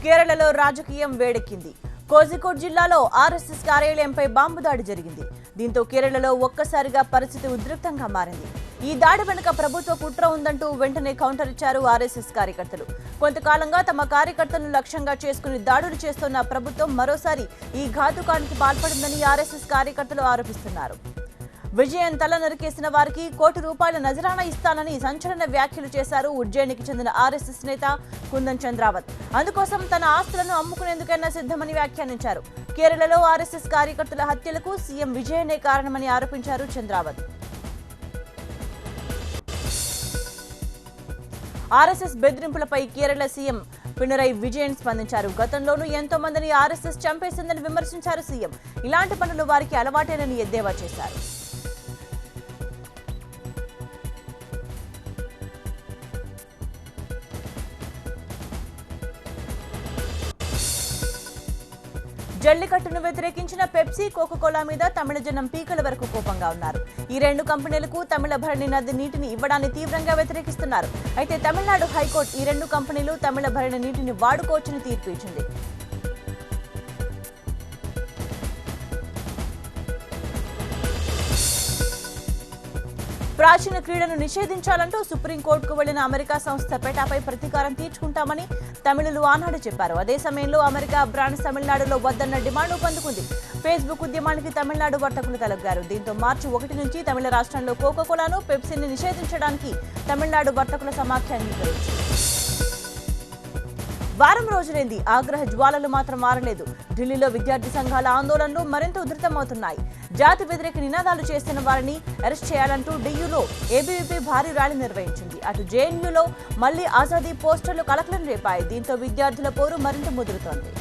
కేరళలో రాజకీయం వేడెక్కింది. కోజికోడ్ జిల్లాలో ఆర్ఎస్ఎస్ కార్యాలయంపై బాంబు దాడి జరిగింది. దీంతో కేరళలో ఒక్కసారిగా పరిస్థితి ఉద్రిక్తంగా మారింది. ఈ దాడి వెనుక ప్రభుత్వ కుట్ర ఉందంటూ వెంటనే కౌంటర్ ఇచ్చారు ఆర్ఎస్ఎస్ కార్యకర్తలు. కొంతకాలంగా తమ కార్యకర్తలను లక్ష్యంగా చేసుకుని దాడులు చేస్తున్న ప్రభుత్వం మరోసారి ఈ ఘాతుకానికి పాల్పడిందని ఆర్ఎస్ఎస్ కార్యకర్తలు ఆరోపిస్తున్నారు. విజయన్ తల నరికేసిన వారికి ₹1 నజరానా ఇస్తానని సంచలన వ్యాఖ్యలు చేశారు ఉజ్జయినికి చెందిన ఆర్ఎస్ఎస్ నేత కుందన్ చంద్రావత్. అందుకోసం తన ఆస్తులను అమ్ముకునేందుకైనా సిద్ధమని వ్యాఖ్యానించారు. కేరళలో ఆర్ఎస్ఎస్ కార్యకర్తల హత్యలకు సీఎం విజయనే కారణమని ఆరోపించారు చంద్రావత్. ఆర్ఎస్ఎస్ బెదిరింపులపై కేరళ సీఎం పినరయి విజయన్ స్పందించారు. గతంలోనూ ఎంతో మందిని ఆర్ఎస్ఎస్ చంపేసిందని విమర్శించారు సీఎం. ఇలాంటి పనులు వారికి అలవాటేనని ఎద్దేవా చేశారు. జల్లికట్టును వ్యతిరేకించిన పెప్సీ, కోకోకోలా మీద తమిళ జనం పీకల వరకు కోపంగా ఉన్నారు. ఈ రెండు కంపెనీలకు తమిళ భరణి నది నీటిని ఇవ్వడాన్ని తీవ్రంగా వ్యతిరేకిస్తున్నారు. అయితే తమిళనాడు హైకోర్టు ఈ రెండు కంపెనీలు తమిళ భరణి నీటిని వాడుకోవచ్చని తీర్పు ఇచ్చింది. ప్రాచీన క్రీడను నిషేధించాలంటూ సుప్రీంకోర్టుకు వెళ్లిన అమెరికా సంస్థ పెటాపై ప్రతీకారం తీర్చుకుంటామని తమిళులు ఆనాడు చెప్పారు. అదే సమయంలో అమెరికా బ్రాండ్స్ తమిళనాడులో వద్దన్న డిమాండ్ పొందుకుంది. ఫేస్బుక్ ఉద్యమానికి తమిళనాడు వర్తకులు తలగ్గారు. దీంతో మార్చి 1 నుంచి తమిళ రాష్ట్రంలో కోకోకోలాను, పెప్సీని నిషేధించడానికి తమిళనాడు వర్తకుల సమాఖ్య అంగీకరించింది. వారం రోజులైంది, ఆగ్రహ జ్వాలలు మాత్రం మారలేదు. ఢిల్లీలో విద్యార్థి సంఘాల ఆందోళనలు మరింత ఉధృతమవుతున్నాయి. జాతి వ్యతిరేక నినాదాలు చేస్తున్న వారిని అరెస్ట్ చేయాలంటూ డియూలో ఏబీవీపీ భారీ ర్యాలీ నిర్వహించింది. అటు జేఎన్యూలో మళ్లీ ఆజాదీ పోస్టర్లు కలకలం రేపాయి. దీంతో విద్యార్థుల పోరు మరింత ముదురుతోంది.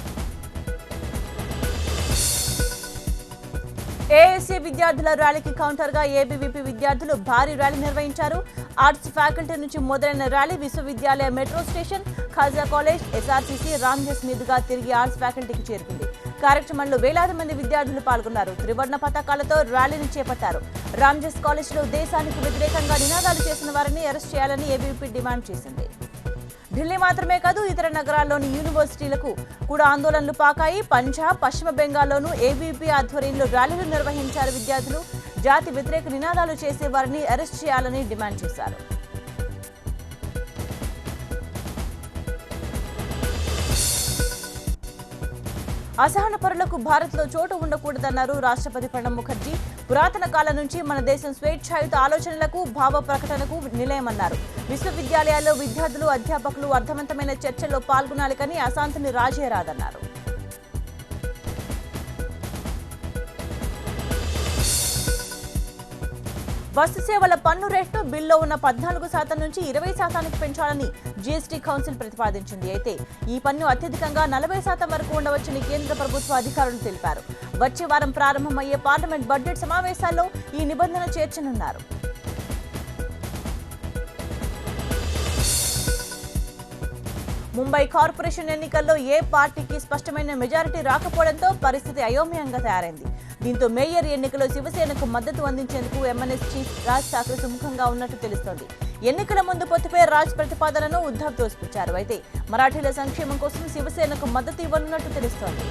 ఏఎస్సీ విద్యార్థుల ర్యాలీకి కౌంటర్ గా ఏబీవీపీ విద్యార్థులు భారీ ర్యాలీ నిర్వహించారు. ఆర్ట్స్ ఫ్యాకల్టీ నుంచి మొదలైన ర్యాలీ విశ్వవిద్యాలయ metro station, Khalsa college, SRCC, Ramjas మీదుగా తిరిగి ఆర్ట్స్ ఫ్యాకల్టీకి చేరుకుంది. కార్యక్రమంలో వేలాది మంది విద్యార్థులు పాల్గొన్నారు. త్రివర్ణ పతాకాలతో ర్యాలీని చేపట్టారు. రామ్జస్ కాలేజ్లో దేశానికి వ్యతిరేకంగా నినాదాలు చేసిన వారిని అరెస్ట్ చేయాలని ఏబీవీపీ డిమాండ్ చేసింది. ఢిల్లీ మాత్రమే కాదు, ఇతర నగరాల్లోని యూనివర్సిటీలకు కూడా ఆందోళనలు పాకాయి. పంజాబ్, పశ్చిమ బెంగాల్లోనూ ఏబీవీపీ ఆధ్వర్యంలో ర్యాలీలు నిర్వహించారు. విద్యార్థులు జాతి వ్యతిరేక నినాదాలు చేసే వారిని అరెస్ట్ చేయాలని డిమాండ్ చేశారు. అసహన పరులకు భారత్లో చోటు ఉండకూడదన్నారు రాష్ట్రపతి ప్రణబ్ ముఖర్జీ. పురాతన కాలం నుంచి మన దేశం స్వేచ్ఛాయుత ఆలోచనలకు, భావ ప్రకటనకు నిలయమన్నారు. విశ్వవిద్యాలయాల్లో విద్యార్థులు, అధ్యాపకులు అర్థవంతమైన చర్చల్లో పాల్గొనాలి కానీ అశాంతిని రాజేయరాదన్నారు. వస్తు సేవల పన్ను రేటును బిల్లో ఉన్న 14% నుంచి 20% పెంచాలని జీఎస్టీ కౌన్సిల్ ప్రతిపాదించింది. అయితే ఈ పన్ను అత్యధికంగా 40% వరకు ఉండవచ్చని కేంద్ర ప్రభుత్వ అధికారులు తెలిపారు. వచ్చే వారం ప్రారంభమయ్యే పార్లమెంట్ బడ్జెట్ సమావేశాల్లో ఈ నిబంధన చేర్చనున్నారు. ముంబై కార్పొరేషన్ ఎన్నికల్లో ఏ పార్టీకి స్పష్టమైన మెజారిటీ రాకపోవడంతో పరిస్థితి అయోమయంగా తయారైంది. దీంతో మేయర్ ఎన్నికలో శివసేనకు మద్దతు అందించేందుకు ఎంఎన్ఎస్ చీఫ్ రాజ్ ఠాక్రే సుముఖంగా ఉన్నట్టు తెలుస్తోంది. ఎన్నికల ముందు పొత్తుపై రాజ్ ప్రతిపాదనను ఉద్ధవ్ తోసిపుచ్చారు. అయితే మరాఠీల సంక్షేమం కోసం శివసేనకు మద్దతు ఇవ్వనున్నట్టు తెలుస్తోంది.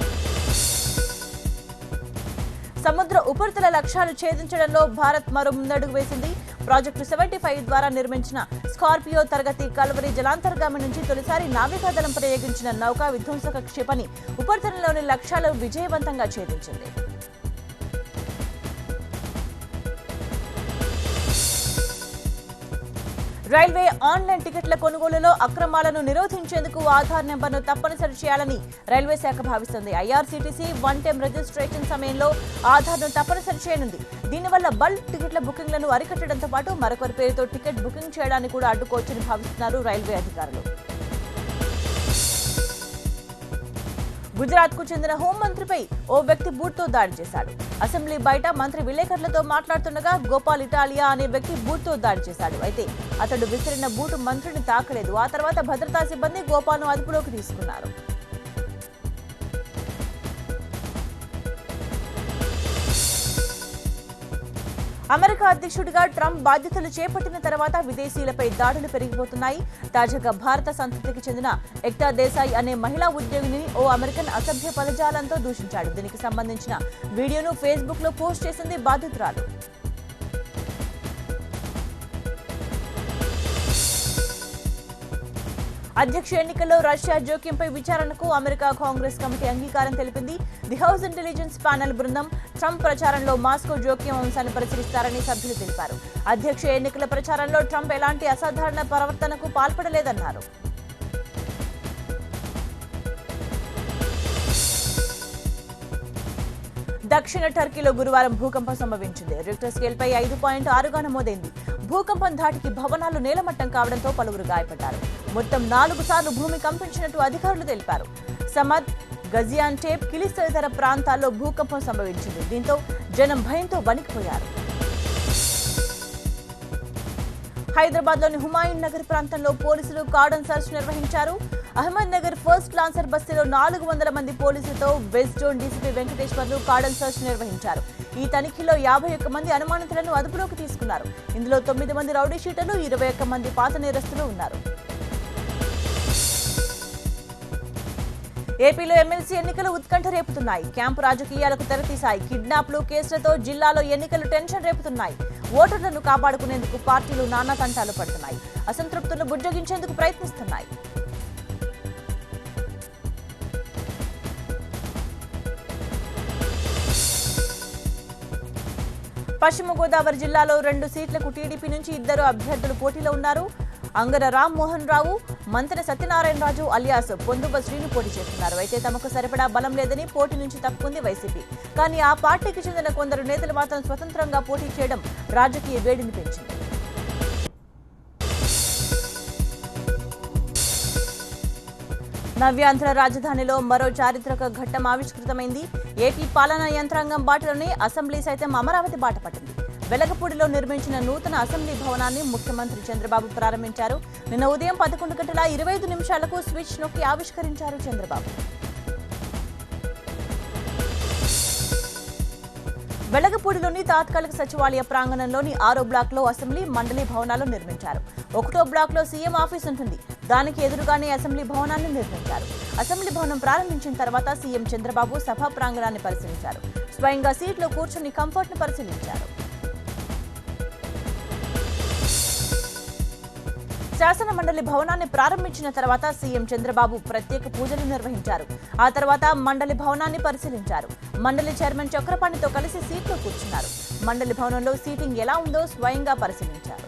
సముద్ర ఉపరితల లక్ష్యాలు ఛేదించడంలో భారత్ మరో ముందడుగు వేసింది. ప్రాజెక్టు 75 ద్వారా నిర్మించిన స్కార్పియో తరగతి కల్వరి జలాంతర్గామి నుంచి తొలిసారి నావికాదళం ప్రయోగించిన నౌకా విధ్వంసక క్షిపణి ఉపరితలంలోని లక్ష్యాలను విజయవంతంగా ఛేదించింది. రైల్వే ఆన్లైన్ టికెట్ల కొనుగోలులో అక్రమాలను నిరోధించేందుకు ఆధార్ నెంబర్ను తప్పనిసరి చేయాలని రైల్వే శాఖ భావిస్తోంది. ఐఆర్సీటీసీ వన్ టైం రిజిస్ట్రేషన్ సమయంలో ఆధార్ను తప్పనిసరి చేయనుంది. దీనివల్ల బల్క్ టికెట్ల బుకింగ్లను అరికట్టడంతో పాటు మరొకరి పేరుతో టికెట్ బుకింగ్ చేయడాన్ని కూడా అడ్డుకోవచ్చని భావిస్తున్నారు రైల్వే అధికారులు. గుజరాత్ కు చెందిన హోంమంత్రిపై ఓ వ్యక్తి బూట్తో దాడి చేశాడు. అసెంబ్లీ బయట మంత్రి విలేకరులతో మాట్లాడుతుండగా గోపాల్ ఇటాలియా అనే వ్యక్తి బూట్తో దాడి చేశాడు. అయితే అతడు విసిరిన బూటు మంత్రిని తాకలేదు. ఆ తర్వాత భద్రతా సిబ్బంది గోపాల్ను అదుపులోకి తీసుకున్నారు. అమెరికా అధ్యక్షుడిగా ట్రంప్ బాధ్యతలు చేపట్టిన తర్వాత విదేశీయులపై దాడులు పెరిగిపోతున్నాయి. తాజాగా భారత సంతతికి చెందిన ఎక్తా దేశాయ్ అనే మహిళా ఉద్యోగిని ఓ అమెరికన్ అసభ్య పదజాలంతో దూషించాడు. దీనికి సంబంధించిన వీడియోను ఫేస్బుక్ లో పోస్ట్ చేసింది బాధితురాలు. అధ్యక్ష ఎన్నికల్లో రష్యా జోక్యంపై విచారణకు అమెరికా కాంగ్రెస్ కమిటీ అంగీకారం తెలిపింది. ది హౌస్ ఇంటెలిజెన్స్ ప్యానెల్ బృందం ట్రంప్ ప్రచారంలో మాస్కో జోక్యం అంశాన్ని పరిశీలిస్తారని సభ్యులు తెలిపారు. అధ్యక్ష ఎన్నికల ప్రచారంలో ట్రంప్ ఎలాంటి అసాధారణ ప్రవర్తనకు పాల్పడలేదన్నారు. దక్షిణ టర్కీలో గురువారం భూకంపం సంభవించింది. రిక్టర్ స్కేల్పై 5.6గా నమోదైంది. భూకంపం ధాటికి భవనాలు నేలమట్టం కావడంతో పలువురు గాయపడ్డారు. మొత్తం 4 సార్లు భూమి కంపించినట్టు అధికారులు తెలిపారు. సమద్, గజియాన్టేప్, కిలిస్ తదితర ప్రాంతాల్లో భూకంపం సంభవించింది. దీంతో జనం భయంతో వణికిపోయారు. హైదరాబాద్లోని హుమాయూన్ నగర్ ప్రాంతంలో పోలీసులు కార్డన్ సర్చ్ నిర్వహించారు. అహ్మద్ నగర్ ఫస్ట్ లాన్సర్ బస్తీలో 400 మంది పోలీసులతో west zone DCP Venkateswarlu cordon search నిర్వహించారు. ఈ తనిఖీలో 51 మంది అనుమానితులను అదుపులోకి తీసుకున్నారు. ఇందులో 9 మంది రౌడీ షీటర్లు, 21 మంది పాత నేరస్తులు ఉన్నారు. ఏపీలో ఎమ్మెల్సీ ఎన్నికలు ఉత్కంఠ రేపుతున్నాయి. క్యాంపు రాజకీయాలకు తెరతీశాయి. కిడ్నాప్లు, కేసులతో జిల్లాలో ఎన్నికలు టెన్షన్ రేపుతున్నాయి. ఓటర్లను కాపాడుకునేందుకు పార్టీలు నానా తంటాలు పడుతున్నాయి. అసంతృప్తులను బుజ్జగించేందుకు ప్రయత్నిస్తున్నాయి. పశ్చిమ గోదావరి జిల్లాలో 2 సీట్లకు టీడీపీ నుంచి 2 అభ్యర్థులు పోటీలో ఉన్నారు. అంగర రామ్మోహన్ రావు, మంతెన సత్యనారాయణ రాజు అలియాస్ పొందువ శ్రీను పోటీ చేస్తున్నారు. అయితే తమకు సరిపడా బలం లేదని పోటీ నుంచి తప్పుకుంది వైసీపీ. కానీ ఆ పార్టీకి చెందిన కొందరు నేతలు మాత్రం స్వతంత్రంగా పోటీ చేయడం రాజకీయ వేడిని పెంచింది. నవ్యాంధ్ర రాజధానిలో మరో చారిత్రక ఘట్టం ఆవిష్కృతమైంది. ఏపీ పాలనా యంత్రాంగం బాటలోనే అసెంబ్లీ సైతం అమరావతి బాట పట్టింది. వెలగపూడిలో నిర్మించిన నూతన అసెంబ్లీ భవనాన్ని ముఖ్యమంత్రి చంద్రబాబు ప్రారంభించారు. నిన్న ఉదయం 11:25 స్విచ్ నొక్కి ఆవిష్కరించారు చంద్రబాబు. వెలగపూడిలోని తాత్కాలిక సచివాలయ ప్రాంగణంలోని 6వ బ్లాక్లో అసెంబ్లీ, మండలి భవనాలు నిర్మించారు. 1వ బ్లాక్లో సీఎం ఆఫీస్ ఉంటుంది. దానికి ఎదురుగానే అసెంబ్లీ భవనాన్ని నిర్మించారు. అసెంబ్లీ భవనం ప్రారంభించిన తర్వాత సీఎం చంద్రబాబు సభా ప్రాంగణాన్ని పరిశీలించారు. స్వయంగా సీట్లో కూర్చుని కంఫర్ట్ ను పరిశీలించారు. శాసన మండలి భవనాన్ని ప్రారంభించిన తర్వాత సీఎం చంద్రబాబు ప్రత్యేక పూజలు నిర్వహించారు. ఆ తర్వాత మండలి భవనాన్ని పరిశీలించారు. మండలి చైర్మన్ చక్రపాణితో కలిసి సీట్లో కూర్చున్నారు. మండలి భవనంలో సీటింగ్ ఎలా ఉందో స్వయంగా పరిశీలించారు.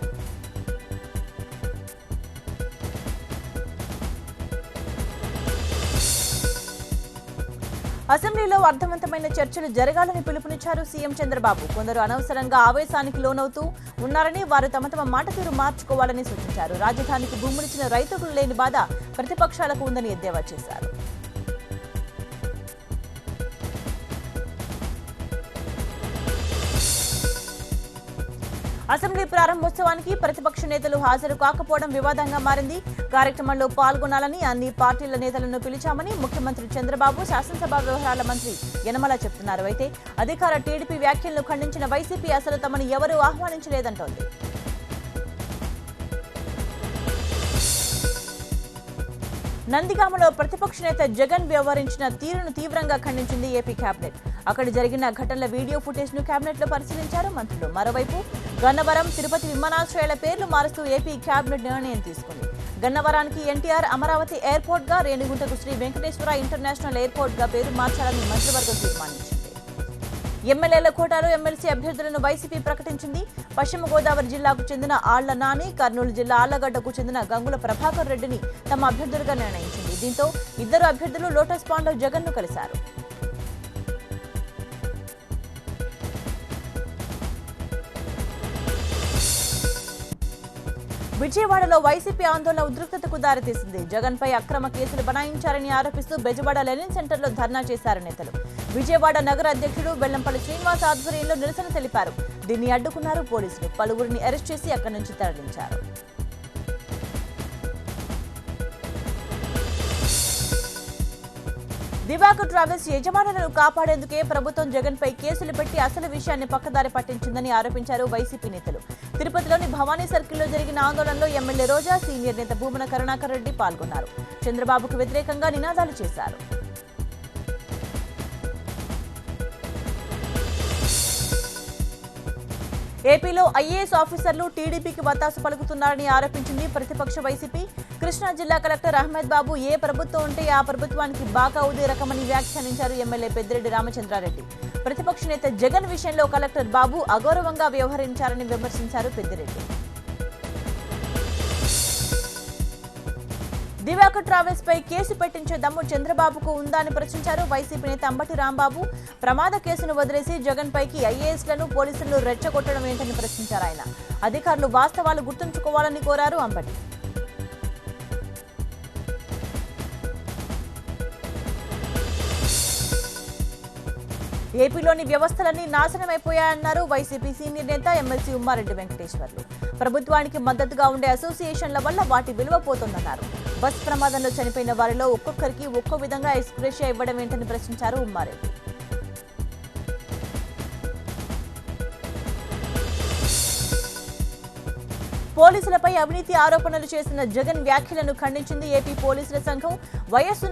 అసెంబ్లీలో అర్థవంతమైన చర్చలు జరగాలని పిలుపునిచ్చారు సీఎం చంద్రబాబు. కొందరు అనవసరంగా ఆవేశానికి లోనవుతూ ఉన్నారని, వారు తమ మాట తీరు మార్చుకోవాలని సూచించారు. రాజధానికి భూములిచ్చిన రైతులకు లేని బాధ ప్రతిపక్షాలకు ఉందని ఎద్దేవా చేశారు. అసెంబ్లీ ప్రారంభోత్సవానికి ప్రతిపక్ష నేతలు హాజరు కాకపోవడం వివాదంగా మారింది. కార్యక్రమంలో పాల్గొనాలని అన్ని పార్టీల నేతలను పిలిచామని ముఖ్యమంత్రి చంద్రబాబు, శాసనసభ వ్యవహారాల మంత్రి యనమల చెప్తున్నారు. అయితే అధికార టీడీపీ వ్యాఖ్యలను ఖండించిన వైసీపీ అసలు తమను ఎవరూ ఆహ్వానించలేదంటోంది. నందిగామలో ప్రతిపక్ష నేత జగన్ వ్యవహరించిన తీరును తీవ్రంగా ఖండించింది ఏపీ కేబినెట్. అక్కడ జరిగిన ఘటనల వీడియో ఫుటేజ్ ను కేబినెట్ లో పరిశీలించారు మంత్రులు. మరోవైపు గన్నవరం, తిరుపతి విమానాశ్రయాల పేర్లు మారుస్తూ ఏపీ కేబినెట్ నిర్ణయం తీసుకుంది. గన్నవరానికి ఎన్టీఆర్ అమరావతి ఎయిర్పోర్ట్ గా, రేణిగుంటకు శ్రీ వెంకటేశ్వర ఇంటర్నేషనల్ ఎయిర్పోర్ట్ గా పేరు మార్చాలని మంత్రివర్గం తీర్మానించింది. ఎమ్మెల్యేల కోటాలో ఎమ్మెల్సీ అభ్యర్థులను వైసీపీ ప్రకటించింది. పశ్చిమ గోదావరి జిల్లాకు చెందిన ఆళ్ల నాని, కర్నూలు జిల్లా ఆళ్లగడ్డకు చెందిన గంగుల ప్రభాకర్ రెడ్డిని తమ అభ్యర్థులుగా నిర్ణయించింది. దీంతో 2 అభ్యర్థులు లోటస్ పాండ్లో జగన్ ను కలిశారు. విజయవాడలో వైసీపీ ఆందోళన ఉద్రిక్తతకు దారితీసింది. జగన్ పై అక్రమ కేసులు బనాయించారని ఆరోపిస్తూ బెజవాడ లెనిన్ సెంటర్లో ధర్నా చేశారు నేతలు. విజయవాడ నగర అధ్యక్షుడు బెల్లంపల్లి శ్రీనివాస్ ఆధ్వర్యంలో నిరసన తెలిపారు. దీన్ని అడ్డుకున్నారు పోలీసులు. పలువురిని అరెస్ట్ చేసి అక్కడి నుంచి తరలించారు. దివాకర్ ట్రావెల్స్ యజమానులను కాపాడేందుకే ప్రభుత్వం జగన్పై కేసులు పెట్టి అసలు విషయాన్ని పక్కదారి పట్టించిందని ఆరోపించారు వైసీపీ నేతలు. తిరుపతిలోని భవానీ సర్కిల్లో జరిగిన ఆందోళనలో ఎమ్మెల్యే రోజా, సీనియర్ నేత భూమన కరుణాకర్ రెడ్డి పాల్గొన్నారు. చంద్రబాబుకు వ్యతిరేకంగా నినాదాలు చేశారు. ఏపీలో ఐఏఎస్ ఆఫీసర్లు టీడీపీకి వత్తాసు పలుకుతున్నారని ఆరోపించింది ప్రతిపక్ష వైసీపీ. కృష్ణా జిల్లా కలెక్టర్ అహ్మద్ బాబు ఏ ప్రభుత్వం ఉంటే ఆ ప్రభుత్వానికి బాకా ఊదే రకమని వ్యాఖ్యానించారు ఎమ్మెల్యే పెద్దిరెడ్డి రామచంద్రారెడ్డి. ప్రతిపక్ష నేత జగన్ విషయంలో కలెక్టర్ బాబు అగౌరవంగా వ్యవహరించారని విమర్శించారు పెద్దిరెడ్డి. దివాకర్ ట్రావెల్స్ పై కేసు పెట్టించే దమ్ము చంద్రబాబుకు ఉందా అని ప్రశ్నించారు వైసీపీ నేత అంబటి రాంబాబు. ప్రమాద కేసును వదిలేసి జగన్ పైకి ఐఏఎస్లను, పోలీసులను రెచ్చగొట్టడం ఏంటని ప్రశ్నించారు ఆయన. అధికారులు వాస్తవాలు గుర్తుంచుకోవాలని కోరారు అంబటి. ఏపీలోని వ్యవస్థలన్నీ నాశనమైపోయాయన్నారు వైసీపీ సీనియర్ నేత ఎమ్మెల్సీ ఉమ్మారెడ్డి వెంకటేశ్వర్లు. ప్రభుత్వానికి మద్దతుగా ఉండే అసోసియేషన్ల వల్ల వాటి విలువ పోతోందన్నారు. బస్ ప్రమాదంలో చనిపోయిన వారిలో ఒక్కొక్కరికి ఒక్కో విధంగా ఎక్స్‌గ్రేషియా ఇవ్వడం ఏంటని ప్రశ్నించారు ఉమ్మారెడ్డి. పోలీసులపై అవినీతి ఆరోపణలు చేసిన జగన్ వ్యాఖ్యలను ఖండించింది ఏపీ పోలీసుల సంఘం. వైఎస్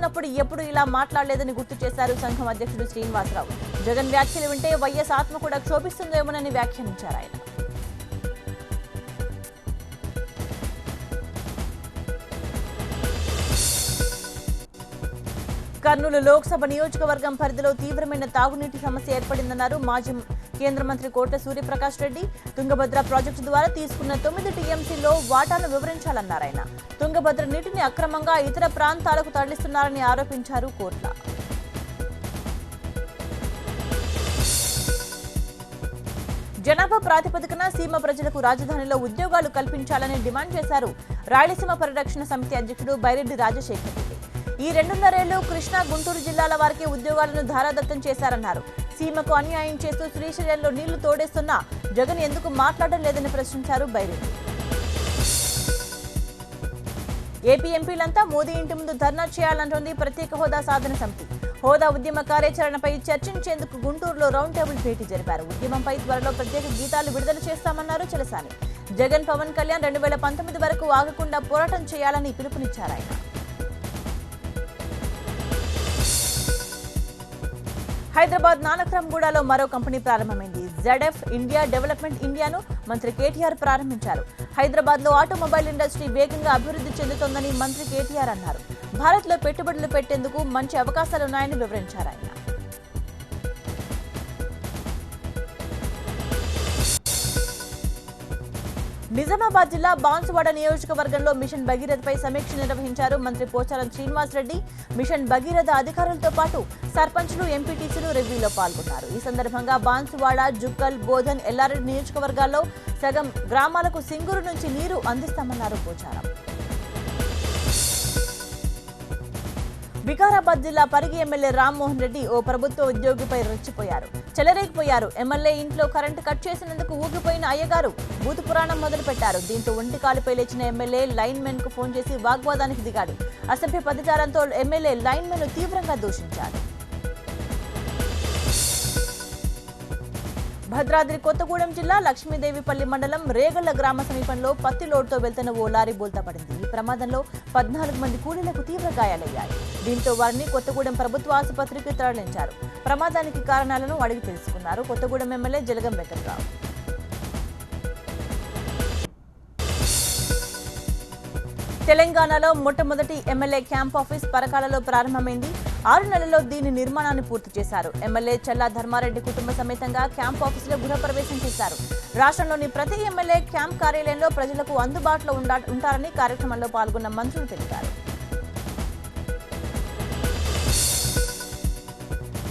ఎప్పుడు ఇలా మాట్లాడలేదని గుర్తు చేశారు సంఘం అధ్యక్షుడు శ్రీనివాసరావు. జగన్ వ్యాఖ్యలు వింటే వైఎస్ ఆత్మ కూడా క్షోభిస్తుందేమోనని వ్యాఖ్యానించారు ఆయన. కర్నూలు లోక్సభ నియోజకవర్గం పరిధిలో తీవ్రమైన తాగునీటి సమస్య ఏర్పడిందన్నారు మాజీ కేంద్ర మంత్రి కోట్ల సూర్యప్రకాష్ రెడ్డి. తుంగభద్ర ప్రాజెక్టు ద్వారా తీసుకున్న 9 టీఎంసీలో వాటాను వివరించాలన్నారు ఆయన. తుంగభద్ర నీటిని అక్రమంగా ఇతర ప్రాంతాలకు తరలిస్తున్నారని ఆరోపించారు కోట్ల. జనాభా ప్రాతిపదికన సీమ ప్రజలకు రాజధానిలో ఉద్యోగాలు కల్పించాలని డిమాండ్ చేశారు రాయలసీమ పరిరక్షణ సమితి అధ్యక్షుడు బైరెడ్డి రాజశేఖర్ రెడ్డి. ఈ 2.5 ఏళ్లు కృష్ణా, గుంటూరు జిల్లాల వారికి ఉద్యోగాలను ధారాదత్తం చేశారన్నారు. సీమకు అన్యాయం చేస్తూ శ్రీశైలంలో నీళ్లు తోడేస్తున్నా జగన్ ఎందుకు మాట్లాడడం లేదని ప్రశ్నించారు బైరెడ్డి. ఏపీ ఎంపీలంతా మోదీ ఇంటి ముందు ధర్నా చేయాలంటోంది ప్రత్యేక హోదా సాధన సమితి. హోదా ఉద్యమ కార్యాచరణపై చర్చించేందుకు గుంటూరులో రౌండ్ టేబుల్ భేటీ జరిపారు. ఉద్యమంపై త్వరలో ప్రత్యేక గీతాలు విడుదల చేస్తామన్నారు చలసాని. జగన్, పవన్ కళ్యాణ్ 2019 వరకు ఆగకుండా పోరాటం చేయాలని పిలుపునిచ్చారు ఆయన. హైదరాబాద్ నానక్రామ్గూడలో మరో కంపెనీ ప్రారంభమైంది. ZF ఇండియా డెవలప్మెంట్ ఇండియాను మంత్రి కేటీఆర్ ప్రారంభించారు. హైదరాబాద్ లో ఆటోమొబైల్ ఇండస్ట్రీ వేగంగా అభివృద్ధి చెందుతోందని మంత్రి కేటీఆర్ అన్నారు. భారత్ లో పెట్టుబడులు పెట్టేందుకు మంచి అవకాశాలున్నాయని వివరించారు ఆయన. నిజామాబాద్ జిల్లా బాన్సువాడ నియోజకవర్గంలో మిషన్ భగీరథపై సమీక్ష నిర్వహించారు మంత్రి పోచారం శ్రీనివాస్ రెడ్డి. మిషన్ భగీరథ అధికారులతో పాటు సర్పంచ్లు, ఎంపీటీసీలు రివ్యూలో పాల్గొన్నారు. ఈ సందర్భంగా బాన్సువాడ, జుక్కల్, బోధన్, ఎల్లారెడ్డి నియోజకవర్గాల్లో సగం గ్రామాలకు సింగూరు నుంచి నీరు అందిస్తామన్నారు పోచారం. వికారాబాద్ జిల్లా పరిగి ఎమ్మెల్యే రామ్మోహన్ రెడ్డి ఓ ప్రభుత్వ ఉద్యోగిపై రెచ్చిపోయారు. చెలరేగిపోయారు. ఎమ్మెల్యే ఇంట్లో కరెంటు కట్ చేసినందుకు ఊగిపోయిన అయ్యగారు భూత పురాణం మొదలుపెట్టారు. దీంతో ఒంటి కాలుపై లేచిన ఎమ్మెల్యే లైన్ మెన్ కు ఫోన్ చేసి వాగ్వాదానికి దిగాడు. అసభ్య పదజాలంతో ఎమ్మెల్యే లైన్ మెన్ తీవ్రంగా దూషించారు. భద్రాద్రి కొత్తగూడెం జిల్లా లక్ష్మీదేవిపల్లి మండలం రేగళ్ల గ్రామ సమీపంలో పత్తి లోడ్తో వెళ్తున్న ఓ లారీ బోల్తా పడింది. ఈ ప్రమాదంలో 14 మంది కూలీలకు తీవ్ర గాయాలయ్యాయి. దీంతో వారిని కొత్తగూడెం ప్రభుత్వ ఆసుపత్రికి తరలించారు. ప్రమాదానికి కారణాలను అడిగి తెలుసుకున్నారు కొత్తగూడెం ఎమ్మెల్యే జలగం వెంకట్రావు. తెలంగాణలో మొట్టమొదటి ఎమ్మెల్యే క్యాంప్ ఆఫీస్ పరకాలలో ప్రారంభమైంది. 6 నెలల్లో దీని నిర్మాణాన్ని పూర్తి చేశారు. ఎమ్మెల్యే చల్లా ధర్మారెడ్డి కుటుంబ సమేతంగా క్యాంప్ ఆఫీసులో గృహప్రవేశం చేశారు. రాష్ట్రంలోని ప్రతి ఎమ్మెల్యే క్యాంప్ కార్యాలయంలో ప్రజలకు అందుబాటులో ఉంటారని కార్యక్రమంలో పాల్గొన్న మంత్రులు తెలిపారు.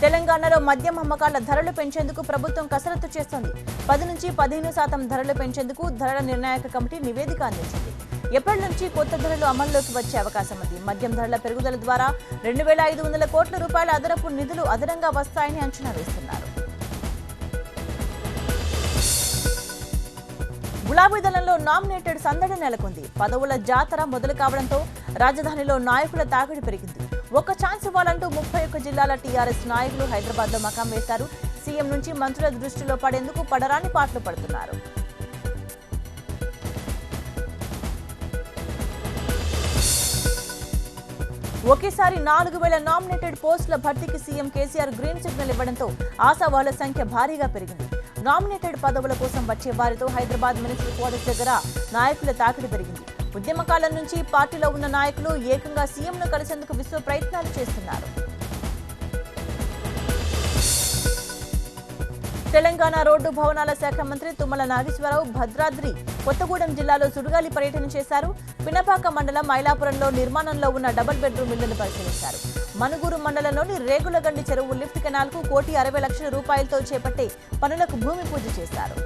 తెలంగాణలో మద్యం అమ్మకాల ధరలు పెంచేందుకు ప్రభుత్వం కసరత్తు చేస్తోంది. 10 నుంచి 15% ధరలు పెంచేందుకు ధరల నిర్ణాయక కమిటీ నివేదిక అందించింది. ఏప్రిల్ నుంచి కొత్త ధరలు అమల్లోకి వచ్చే అవకాశం ఉంది. మద్యం ధరల పెరుగుదల ద్వారా 2,500 కోట్ల రూపాయల అదనపు నిధులు అదనంగా వస్తాయని అంచనా వేస్తున్నారు. గులాబీ దళంలో నామినేటెడ్ సందడి నెలకొంది. పదవుల జాతర మొదలు కావడంతో రాజధానిలో నాయకుల తాకిడి పెరిగింది. ఒక్క ఛాన్స్ ఇవ్వాలంటూ 31 జిల్లాల టీఆర్ఎస్ నాయకులు హైదరాబాద్ లో మకాం వేశారు. సీఎం నుంచి మంత్రుల దృష్టిలో పడేందుకు పడరాని పాటలు పడుతున్నారు. ఒకేసారి 4000 నామినేటెడ్ పోస్టుల భర్తీకి సీఎం కేసీఆర్ గ్రీన్ సిగ్నల్ ఇవ్వడంతో ఆశావాహుల సంఖ్య భారీగా పెరిగింది. నామినేటెడ్ పదవుల కోసం వచ్చే వారితో హైదరాబాద్ మినిస్టర్ క్వార్టర్స్ దగ్గర నాయకుల తాకిడి పెరిగింది. ఉద్యమకాలం నుంచి పార్టీలో ఉన్న నాయకులు ఏకంగా సీఎంను కలిసేందుకు విశ్వ ప్రయత్నాలు చేస్తున్నారు. తెలంగాణ రోడ్డు భవనాల శాఖ మంత్రి తుమ్మల నాగేశ్వరరావు భద్రాద్రి కొత్తగూడెం జిల్లాలో సుడిగాలి పర్యటన చేశారు. పినపాక మండలం మైలాపురంలో నిర్మాణంలో ఉన్న డబుల్ బెడ్రూమ్ ఇళ్లను పరిశీలించారు. మనుగూరు మండలంలోని రేగులగండి చెరువు లిఫ్ట్ కెనాల్కు 1,60,00,000 రూపాయలతో చేపట్టే పనులకు భూమి పూజ చేశారు.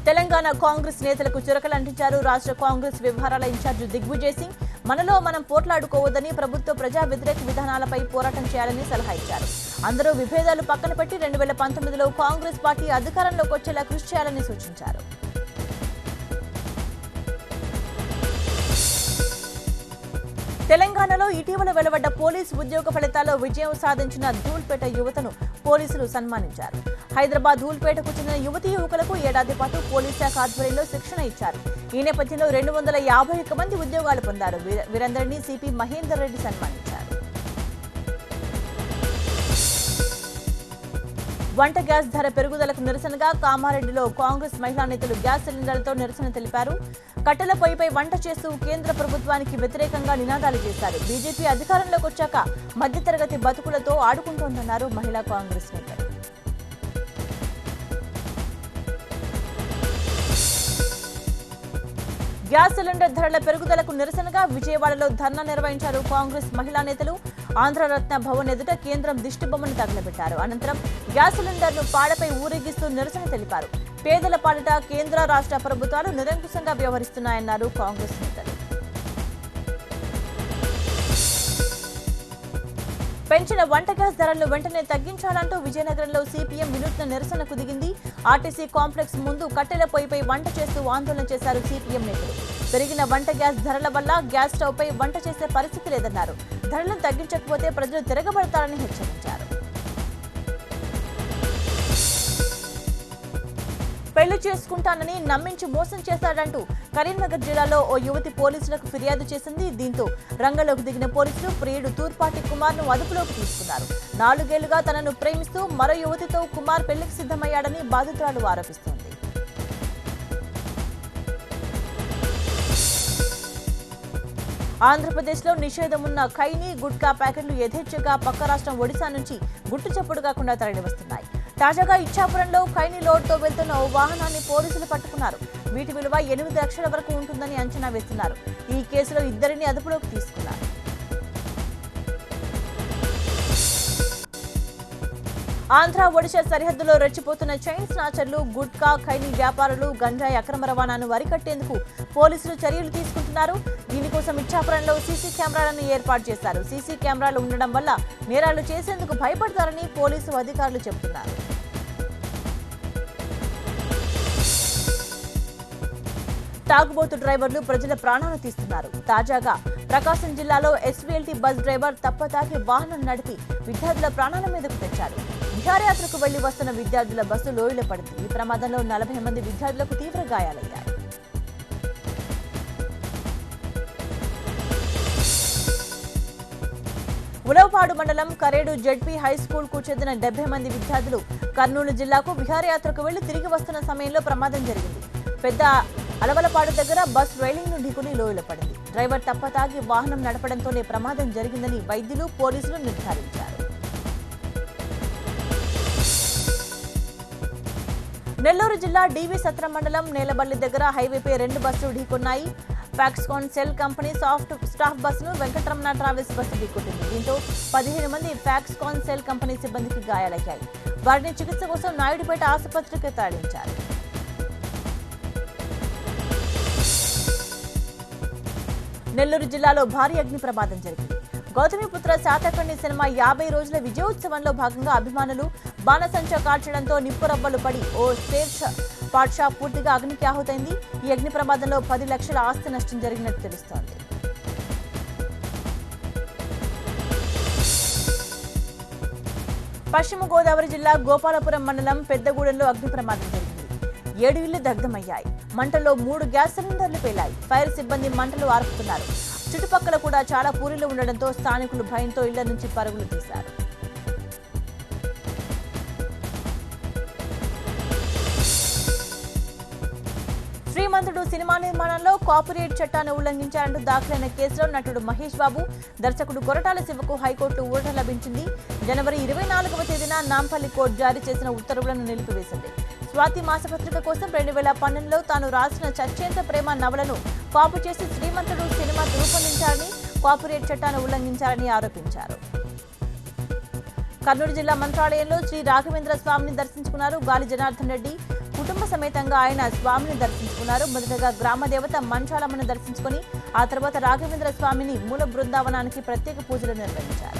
తెలంగాణ కాంగ్రెస్ నేతలకు చురకలు అంటించారు. రాష్ట్ర కాంగ్రెస్ వ్యవహారాల ఇన్ఛార్జ్ దిగ్విజయ్ సింగ్ మనలో మనం పోట్లాడుకోవద్దని, ప్రభుత్వ ప్రజా వ్యతిరేక విధానాలపై పోరాటం చేయాలని సలహా ఇచ్చారు. అందరూ విభేదాలు పక్కన పెట్టి 2019లో కాంగ్రెస్ పార్టీ అధికారంలోకి వచ్చేలా కృషి చేయాలని సూచించారు. తెలంగాణలో ఇటీవల వెలువడ్డ పోలీసు ఉద్యోగ ఫలితాల్లో విజయం సాధించిన ధూల్పేట యువతను పోలీసులు సన్మానించారు. హైదరాబాద్ ధూల్పేటకు చెందిన యువతీ యువకులకు ఏడాది పాటు పోలీస్ శాఖ ఆధ్వర్యంలో శిక్షణ ఇచ్చారు. ఈ నేపథ్యంలో 251 మంది ఉద్యోగాలు పొందారు. వీరందరినీ సిపి మహేందర్ రెడ్డి సన్మానించారు. వంట గ్యాస్ ధర పెరుగుదలకు నిరసనగా కామారెడ్డిలో కాంగ్రెస్ మహిళా నేతలు గ్యాస్ సిలిండర్లతో నిరసన తెలిపారు. కట్టెల పొయ్యిపై వంట చేస్తూ కేంద్ర ప్రభుత్వానికి వ్యతిరేకంగా నినాదాలు చేశారు. బీజేపీ అధికారంలోకి వచ్చాక మధ్యతరగతి బతుకులతో ఆడుకుంటోందన్నారు మహిళా కాంగ్రెస్ నేతలు. గ్యాస్ సిలిండర్ ధరల పెరుగుదలకు నిరసనగా విజయవాడలో ధర్నా నిర్వహించారు కాంగ్రెస్ మహిళా నేతలు. ఆంధ్రరత్న భవన్ ఎదుట కేంద్రం దిష్టిబొమ్మను తగలబెట్టారు. అనంతరం గ్యాస్ సిలిండర్ను పాడపై ఊరేగిస్తూ నిరసన తెలిపారు. పేదల పాలిట కేంద్ర రాష్ట్ర ప్రభుత్వాలు నిరంకుశంగా వ్యవహరిస్తున్నాయన్నారు కాంగ్రెస్ నేతలు. పెంచిన వంట గ్యాస్ ధరలను వెంటనే తగ్గించాలంటూ విజయనగరంలో సిపిఎం వినూత్న నిరసనకు దిగింది. ఆర్టీసీ కాంప్లెక్స్ ముందు కట్టెల పొయ్యిపై వంట చేస్తూ ఆందోళన చేశారు సిపిఎం నేతలు. పెరిగిన వంట గ్యాస్ ధరల వల్ల గ్యాస్ స్టవ్ పై వంట చేసే పరిస్థితి లేదన్నారు. ధరలను తగ్గించకపోతే ప్రజలు తిరగబడతారని హెచ్చరించారు. పెళ్లి చేసుకుంటానని నమ్మించి మోసం చేశాడంటూ కరీంనగర్ జిల్లాలో ఓ యువతి పోలీసులకు ఫిర్యాదు చేసింది. దీంతో రంగంలోకి దిగిన పోలీసులు ప్రియుడు తూర్పాటి కుమార్ను అదుపులోకి తీసుకున్నారు. 4 ఏళ్లుగా తనను ప్రేమిస్తూ మరో యువతితో కుమార్ పెళ్లికి సిద్ధమయ్యాడని బాధితురాలు ఆరోపిస్తోంది. ఆంధ్రప్రదేశ్లో నిషేధమున్న ఖైనీ గుట్కా ప్యాకెట్లు యథేచ్ఛగా పక్క రాష్ట్రం ఒడిశా నుంచి గుట్టు చప్పుడు కాకుండా తరలివస్తున్నాయి. తాజాగా ఇచ్చాపురంలో ఖైనీ లోడ్తో వెళ్తున్న ఓ వాహనాన్ని పోలీసులు పట్టుకున్నారు. వీటి విలువ 8 లక్షల వరకు ఉంటుందని అంచనా వేస్తున్నారు. ఈ కేసులో 2 అదుపులోకి తీసుకున్నారు. ఆంధ్ర ఒడిశా సరిహద్దులో రెచ్చిపోతున్న చైన్ స్నాచర్లు, గుట్కా, ఖైనీ వ్యాపారులు, గంజాయి అక్రమ రవాణాను అరికట్టేందుకు పోలీసులు చర్యలు తీసుకుంటున్నారు. దీనికోసం ఇచ్చాపురంలో సీసీ కెమెరాలను ఏర్పాటు చేశారు. సీసీ కెమెరాలు ఉండడం వల్ల నేరాలు చేసేందుకు భయపడతారని పోలీసు అధికారులు చెబుతున్నారు. తాగుబోతు డ్రైవర్లు ప్రజల ప్రాణాలు తీస్తున్నారు. తాజాగా ప్రకాశం జిల్లాలో ఎస్వీఎల్టీ బస్ డ్రైవర్ తప్పతాగి వాహనం నడిపి విద్యార్థుల ప్రాణాల మీదకు తెచ్చారు. విహారయాత్రకు వెళ్లి వస్తున్న విద్యార్థుల బస్సు లోయలో పడింది. ఈ ప్రమాదంలో 40 మంది విద్యార్థులకు తీవ్ర గాయాలయ్యాయి. ఉలవపాడు మండలం కరేడు జెడ్పీ హై స్కూల్ కు చెందిన 70 మంది విద్యార్థులు కర్నూలు జిల్లాకు విహారయాత్రకు వెళ్లి తిరిగి వస్తున్న సమయంలో ప్రమాదం జరిగింది. పెద్ద అలవలపాడు దగ్గర బస్ రైలింగ్ నుండి ఢీకొని లోయలో పడింది. డ్రైవర్ తప్పతాగి వాహనం నడపడంతోనే ప్రమాదం జరిగిందని వైద్యులు, పోలీసులు నిర్ధారించారు. నెల్లూరు జిల్లా డీవీ సత్రం మండలం నేలబల్లి దగ్గర హైవేపై 2 బస్సులు ఢీకొన్నాయి. ఫాక్స్కాన్ సెల్ కంపెనీ స్టాఫ్ బస్సును వెంకటరమణ ట్రావెల్స్ బస్సు ఢీకొట్టింది. దీంతో 15 మంది ఫాక్స్కాన్ సెల్ కంపెనీ సిబ్బందికి గాయాలయ్యాయి. వారిని చికిత్స కోసం నాయుడుపేట ఆసుపత్రికి తరలించారు. నెల్లూరు జిల్లాలో భారీ అగ్ని ప్రమాదం జరిగింది. గౌతమిపుత్ర శాతకర్ణి సినిమా 50 రోజుల విజయోత్సవంలో భాగంగా అభిమానులు బాణసంచా కాల్చడంతో నిప్పురవ్వలు పడి ఓ పాఠశా పూర్తిగా అగ్నికి ఆహుతైంది. ఈ అగ్ని ప్రమాదంలో 10 లక్షల ఆస్తి నష్టం జరిగినట్టు తెలుస్తోంది. పశ్చిమ గోదావరి జిల్లా గోపాలపురం మండలం పెద్దగూడెంలో అగ్ని ప్రమాదం జరిగింది. 7 ఇళ్లు దగ్ధమయ్యాయి. మంటల్లో 3 గ్యాస్ సిలిండర్లు పేలాయి. ఫైర్ సిబ్బంది మంటలు ఆర్పుతున్నారు. చుట్టుపక్కల కూడా చాలా పూరిలు ఉండడంతో స్థానికులు భయంతో ఇళ్ల నుంచి పరుగులు తీశారు. శ్రీమంతుడు సినిమా నిర్మాణంలో కాపీరైట్ చట్టాన్ని ఉల్లంఘించారంటూ దాఖలైన కేసులో నటుడు మహేష్ బాబు, దర్శకుడు కొరటాల శివకు హైకోర్టు ఊరట లభించింది. జనవరి 24వ తేదీన నాంపల్లి కోర్టు జారీ చేసిన ఉత్తర్వులను నిలిపివేసింది. స్వాతి మాసపత్రిక కోసం 2012లో తాను రాసిన చచ్చేంత ప్రేమ నవలను కాపీ చేసి శ్రీమంతుడు సినిమా రూపొందించారని, కాపీరైట్ చట్టాన్ని ఉల్లంఘించారని ఆరోపించారు. కర్నూలు జిల్లా మంత్రాలయంలో శ్రీ రాఘవేంద్ర స్వామిని దర్శించుకున్నారు గాలి జనార్దన్ రెడ్డి. కుటుంబ సమేతంగా ఆయన స్వామిని దర్శించుకున్నారు. మొదటగా గ్రామ దేవత మంచాలమ్మను దర్శించుకుని ఆ తర్వాత రాఘవేంద్ర స్వామిని మూల బృందావనానికి ప్రత్యేక పూజలు నిర్వహించారు.